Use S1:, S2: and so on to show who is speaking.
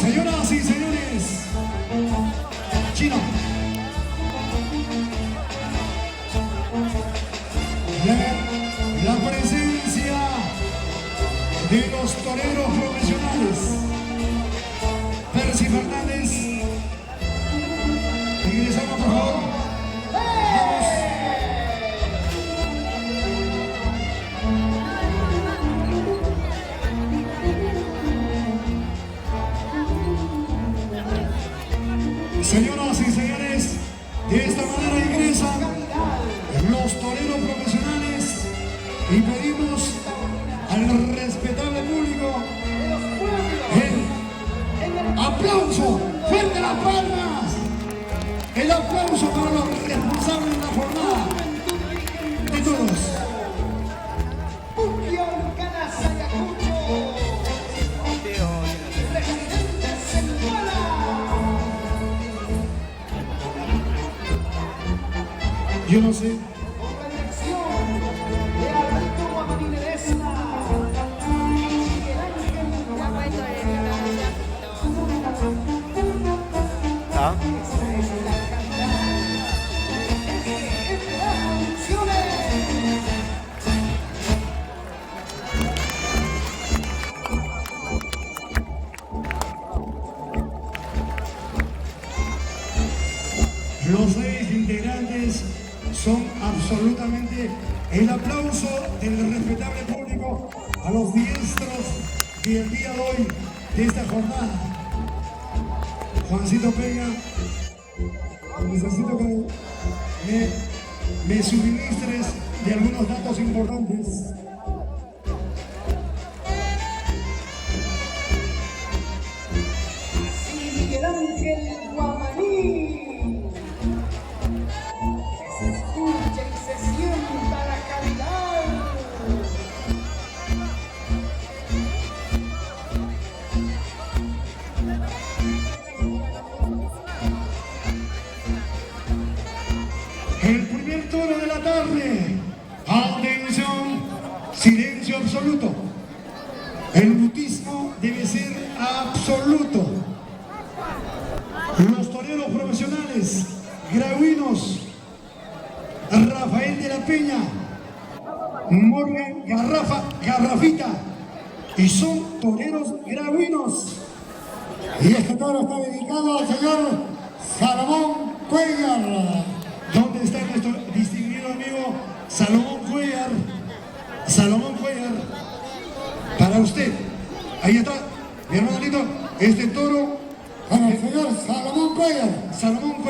S1: Señoras y señores, Chino. La presencia de los toreros profesionales. Percy Fernández. Ingresamos, por favor. Vamos. Señoras y señores, de esta manera ingresan los toreros profesionales y pedimos al respetable público el aplauso, fuerte las palmas, el aplauso para los responsables de la jornada, de todos. Yo no sé.
S2: ¿Ah?
S1: Los 6 integrantes son absolutamente el aplauso del respetable público a los diestros del día de hoy, de esta jornada. Juancito Peña, necesito que me suministres de algunos datos importantes.
S3: Miguel Ángel Guamaní. Se escucha y se sienta la calidad.
S1: El primer toro de la tarde. Atención, silencio absoluto. El mutismo debe ser absoluto. Los toreros profesionales, grahuinos, Rafael de la Peña, Morgan Garrafita, y son toreros grahuinos. Y este toro está dedicado al señor Salomón Cuellar. ¿Dónde está nuestro distinguido amigo Salomón Cuellar? Salomón Cuellar, para usted. Ahí está, mi hermanito, este toro para el señor Salomón Cuellar. Salomón Cuellar.